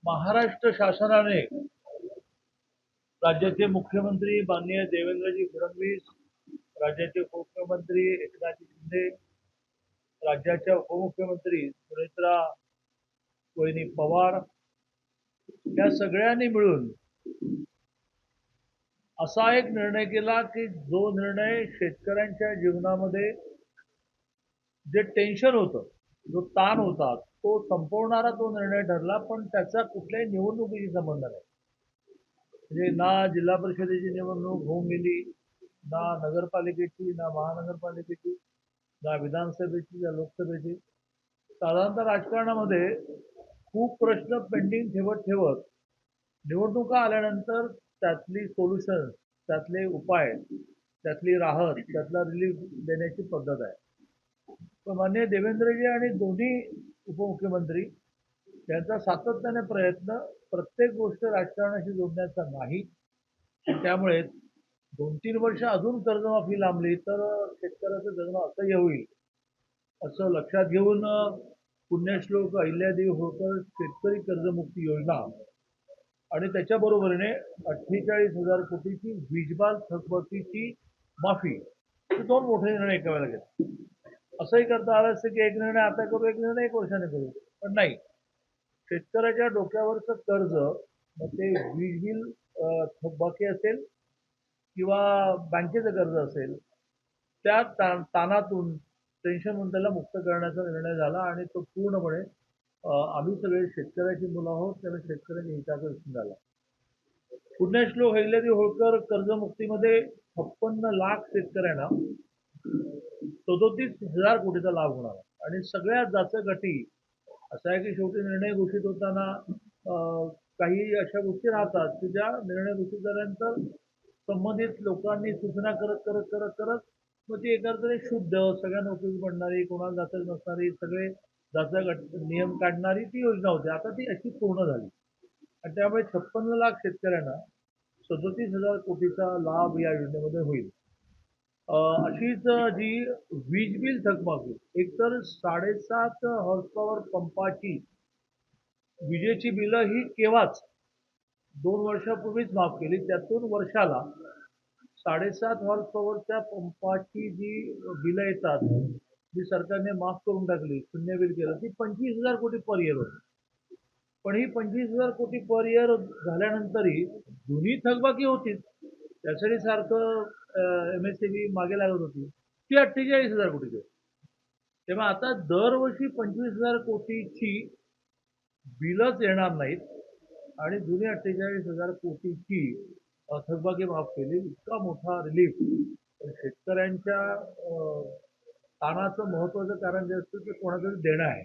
महाराष्ट्र शासनाने राज्याचे मुख्यमंत्री माननीय देवेंद्रजी फडणवीस, राज्याचे उपमुख्यमंत्री एकनाथ शिंदे, राज्याच्या उपमुख्यमंत्री सुनेत्रा वहिनी पवार या सगळ्यांनी मिळून असा एक निर्णय केला की जो निर्णय शेतकऱ्यांच्या जीवनामध्ये जे टेन्शन होतं, जो ताण होता, तो संपवणारा तो निर्णय ठरला. पण त्याचा कुठल्याही निवडणुकीशी संबंध नाही. म्हणजे ना जिल्हा परिषदेची निवडणूक होऊन गेली, ना नगरपालिकेची, ना महानगरपालिकेची, ना विधानसभेची, ना लोकसभेची. साधारणतः राजकारणामध्ये खूप प्रश्न पेंडिंग ठेवत ठेवत निवडणुका आल्यानंतर त्यातली सोल्युशन, त्यातले उपाय, त्यातली राहत, त्यातला रिलीफ देण्याची पद्धत आहे. तर माननीय देवेंद्रजी आणि दोन्ही उपमुख्यमंत्री यांचा सातत्याने प्रयत्न प्रत्येक गोष्ट राजकारणाशी जोडण्याचा नाही. त्यामुळे 2-3 वर्ष अजून कर्जमाफी लांबली तर शेतकऱ्याचं जगणं असह्य होईल असं लक्षात घेऊन पुण्यश्लोक अहिल्यादेवी होळकर शेतकरी कर्जमुक्ती योजना आणि त्याच्या बरोबरीने 48,000 कोटीची वीजबाल थकबाकीची माफी, हे दोन मोठे निर्णय एका वेळेला घेतले. असंही करता आलं असतं की एक निर्णय आता करू, एक निर्णय 1 वर्षाने करू, पण नाही. शेतकऱ्याच्या डोक्यावरचं कर्ज, मग ते वीज बिल थकबाकी असेल किंवा बँकेचं कर्ज असेल, त्या ताणातून टेन्शनमधून त्याला मुक्त करण्याचा निर्णय झाला आणि तो पूर्णपणे आम्ही सगळे शेतकऱ्याची मुलं आहोत, त्याला शेतकऱ्यांच्या हिताचा झाला. पुण्यश्लोक अहिल्यादेवी होळकर कर्जमुक्तीमध्ये 56 लाख शेतकऱ्यांना 37,000 कोटीचा लाभ होणार आहे. आणि सगळ्या जाचं गटी असं आहे की शेवटी निर्णय घोषित होताना काही अशा गोष्टी राहतात की ज्या निर्णय घोषित झाल्यानंतर संबंधित लोकांनी सूचना करत करत करत करत मग ती एकाकडे शुद्ध, सगळ्यांना उपयोगी पडणारी, कोणाला जाचक नसणारी, सगळे जाचक नियम काढणारी ती योजना होती. आता ती अशी पूर्ण झाली आणि त्यामुळे 56 लाख शेतकऱ्यांना 37,000 कोटीचा लाभ या योजनेमध्ये होईल. अशीच जी वीज बिल थकबाकी, एकतर 7.5 हॉर्स पॉवर पंपाची विजेची बिलं ही केव्हाच 2 वर्षापूर्वीच माफ केली. त्यातून वर्षाला 7.5 हॉर्स पॉवरच्या पंपाची जी बिलं येतात, जी सरकारने माफ करून टाकली, शून्य बिल केलं, ती 25,000 कोटी पर इयर होती. पण ही 25,000 कोटी पर इयर झाल्यानंतरही जुनी थकबाकी होतीच. त्यासाठी सारखं MSCB मागे लागत होती. ती 48,000 कोटीची होती. तेव्हा आता दरवर्षी 25,000 कोटीची बिलच येणार नाहीत आणि जुनी 48,000 कोटीची थकबाकी माफ केली. इतका मोठा रिलीफ शेतकऱ्यांच्या ताणाचं महत्वाचं कारण जे असतं ते कोणातरी देणं आहे.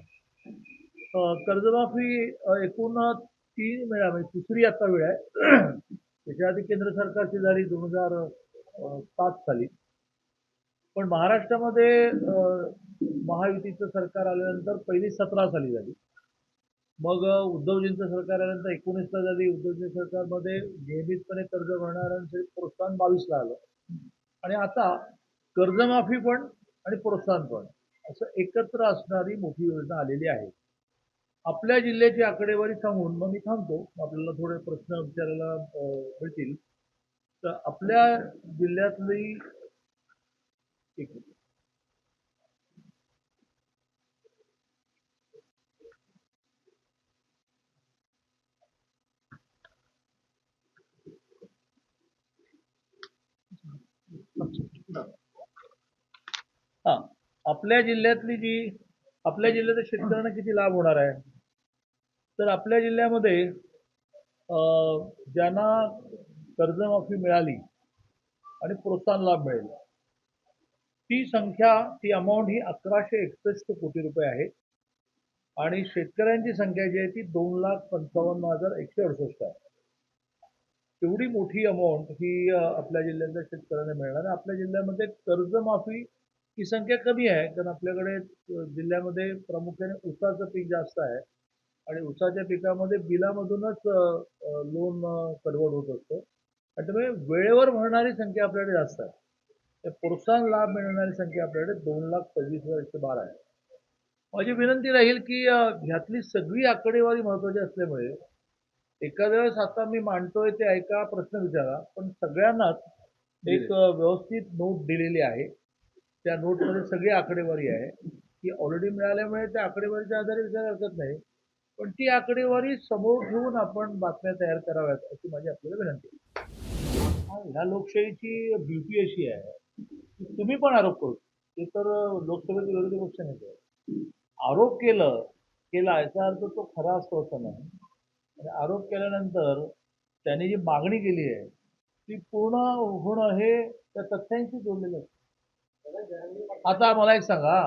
कर्जमाफी एकूण 3 वेळा, म्हणजे तिसरी आता वेळ आहे. त्याच्या आधी केंद्र सरकारची झाली 2007 साली. पण महाराष्ट्रामध्ये महायुतीचं सरकार आल्यानंतर पहिली 17 साली झाली. मग उद्धवजींचं सरकार आल्यानंतर 19ला झाली. उद्धवजींच्या सरकारमध्ये नियमितपणे कर्ज भरणाऱ्यांसाठी प्रोत्साहन 22ला आलं. आणि आता कर्जमाफी पण आणि प्रोत्साहन पण असं एकत्र असणारी मोठी योजना आलेली आहे. आपल्या जिल्ह्याची आकडेवारी सांगून मग मी थांबतो. आपल्याला थोडे प्रश्न विचारायला मिळतील. तर आपल्या जिल्ह्यातली एक हा आपल्या जिल्ह्यातली जी आपल्या जिल्ह्याच्या शेतकऱ्यांना किती लाभ होणार आहे, तर आपल्या जिल्ह्यामध्ये ज्यांना कर्जमाफी मिळाली आणि प्रोत्साहन लाभ मिळेल ती संख्या, ती अमाऊंट ही 1161 कोटी रुपये आहे. आणि शेतकऱ्यांची संख्या जी आहे ती 2,55,168 आहे. एवढी मोठी अमाऊंट ही आपल्या जिल्ह्यातल्या शेतकऱ्यांना मिळणार आहे. आपल्या जिल्ह्यामध्ये कर्जमाफी ही संख्या कमी आहे, कारण आपल्याकडे जिल्ह्यामध्ये प्रामुख्याने ऊसाचं पीक जास्त आहे आणि ऊसाच्या पिकामध्ये बिलामधूनच लोन कन्वर्ट होत असतं आणि त्यामुळे वेळेवर भरणारी संख्या आपल्याकडे जास्त आहे. तर प्रोत्साहन लाभ मिळणारी संख्या आपल्याकडे 2,26,112 आहे. माझी विनंती राहील की ह्यातली सगळी आकडेवारी महत्वाची असल्यामुळे एखाद्या वेळेस आता मी मांडतोय ते ऐका, प्रश्न विचारा, पण सगळ्यांनाच एक व्यवस्थित नोट दिलेली आहे. त्या नोटमध्ये सगळी आकडेवारी आहे. ती ऑलरेडी मिळाल्यामुळे त्या आकडेवारीच्या आधारे विचार हरकत नाही. पण ती आकडेवारी समोर ठेवून आपण बातम्या तयार कराव्यात अशी माझी आपल्याला विनंती आहे. ह्या लोकशाहीची ब्युटी अशी आहे की तुम्ही पण आरोप करू. ते तर लोकसभेचे विरोधी पक्ष नेते आरोप केला याचा अर्थ तो खरा असतो असं नाही. आणि आरोप केल्यानंतर त्यांनी जी मागणी केली आहे ती पूर्ण होणं हे त्या तथ्यांशी जोडलेलं असतं. आता मला एक सांगा,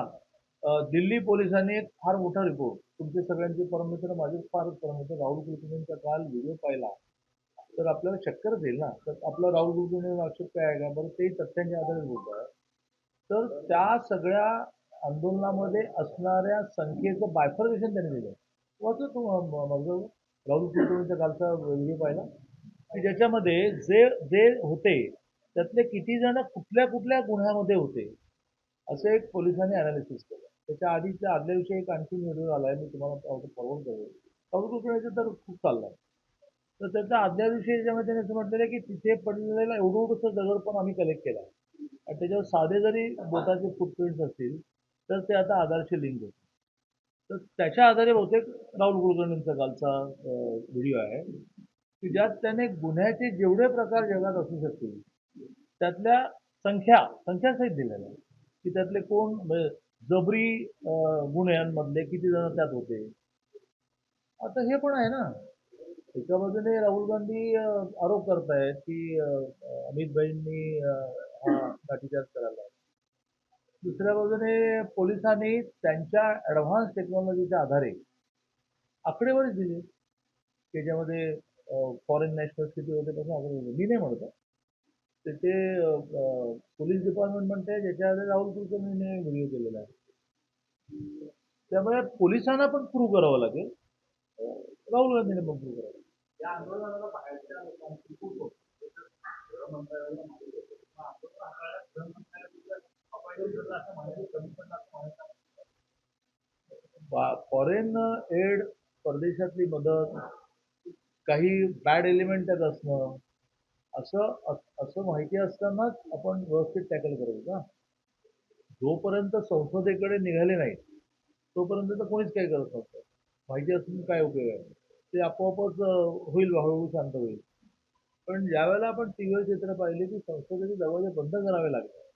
दिल्ली पोलिसांनी एक फार मोठा रिपोर्ट, तुमचे सगळ्यांचे परममित्र, माझे फारच परममित्र राहुल कुलकर्णींचा काल व्हिडिओ पाहिला तर आपल्याला चक्करच येईल ना. तर आपलं राहुल कुलकर्णी आक्षेप काय आहे का, बरं ते तथ्यांच्या आधारे बोलत आहे. तर त्या सगळ्या आंदोलनामध्ये असणाऱ्या संख्येचं बायफर्गेशन त्यांनी दिलं. वाचलं तू माझं राहुल कुलकर्णीचा कालचा व्हिडिओ पाहिला की ज्याच्यामध्ये जे जे होते त्यातले किती जण कुठल्या कुठल्या गुन्ह्यामध्ये होते असं एक पोलिसांनी अनालिसिस केलं. त्याच्या आधीच्या आदल्या दिवशी एक आणखी व्हिडिओ आलाय, मी तुम्हाला फॉरवर्ड करेल. राहुल कुलकर्णीचं तर खूप चाललंय. तर त्याच्या आदल्या दिवशी याच्यामध्ये त्यांनी असं म्हटलेलं आहे की तिथे पडलेला एवढं दगड पण आम्ही कलेक्ट केला आणि त्याच्यावर साधे जरी बोटाचे फुटप्रिंट्स असतील तर ते आता आधारशी लिंक होते. तर त्याच्या आधारे बहुतेक राहुल कुलकर्णींचा कालचा व्हिडिओ आहे की ज्यात त्याने गुन्ह्याचे जेवढे प्रकार जगात असू शकतील त्यातल्या संख्यासहित दिलेल्या आहे की त्यातले कोण जबरी गुन्ह्यांमधले किती जण त्यात होते. आता हे पण आहे ना, एका बाजूने राहुल गांधी आरोप करतायत की अमित भाईंनी हा लाठीचार्ज करायला. दुसऱ्या बाजूने पोलिसांनी त्यांच्या ऍडव्हान्स टेक्नॉलॉजीच्या आधारे आकडेवारी दिली त्याच्यामध्ये फॉरेन नॅशनल्स किती होते त्याचा आकडेवारी मी नाही म्हणतो. त्याचे पोलीस डिपार्टमेंट म्हणते ज्याच्या आधी राहुल कुलकर्णीने व्हिडिओ केलेला आहे. त्यामुळे पोलिसांना पण प्रूव्ह करावं लागेल, राहुल गांधीने पण प्रूव्ह करावं. या आंदोलनाला बाहेरच्या लोकांची खूप होती. गृहमंत्रालयाला माहिती होतं. फॉरेन एड, परदेशातली मदत, काही बॅड एलिमेंट त्यात असणं, असं माहिती असतानाच आपण व्यवस्थित टॅकल करायचं का. जोपर्यंत संसदेकडे निघाले नाही तोपर्यंत तर कोणीच काही करत नसतं. माहिती असून काय उपयोग आहे. ते आपोआपच होईल, हळूहळू शांत होईल. पण ज्यावेळेला आपण टीव्हीवर चित्र पाहिले की संसदेचे दरवाजे बंद करावे लागले,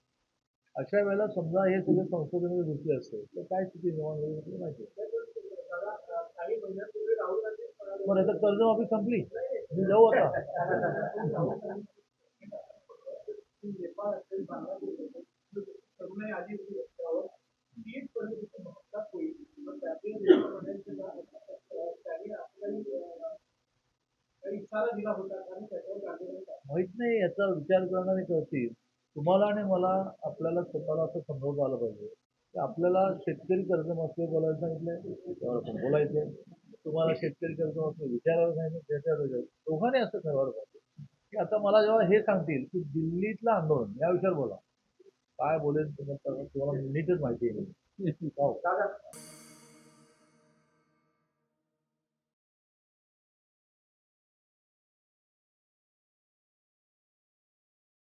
अशा वेळेला समजा हे सगळे संसदेमध्ये घुसले असते तर काय स्थिती निर्माण होईल आपल्याला माहिती आहे. बरं आता कर्जमाफी संपली, मी जाऊ आता. माहित नाही, याचा विचार करणारे करतील. तुम्हाला आणि मला आपल्याला स्वतःला असं समजवता आलं पाहिजे की आपल्याला शेतकरी कर्जमाफी बोलायला सांगितलंय त्याच्यावर आपण बोलायचंय. तुम्हाला शेतकरी कर्जमाफी विचारायला सांगितलं त्याच्यावर दोघांनी असं ठरवायला पाहिजे की आता मला जेव्हा हे सांगतील की दिल्लीतलं आंदोलन या विषयावर बोला, काय बोलेल तुम्हाला नीटच माहिती आहे. हो.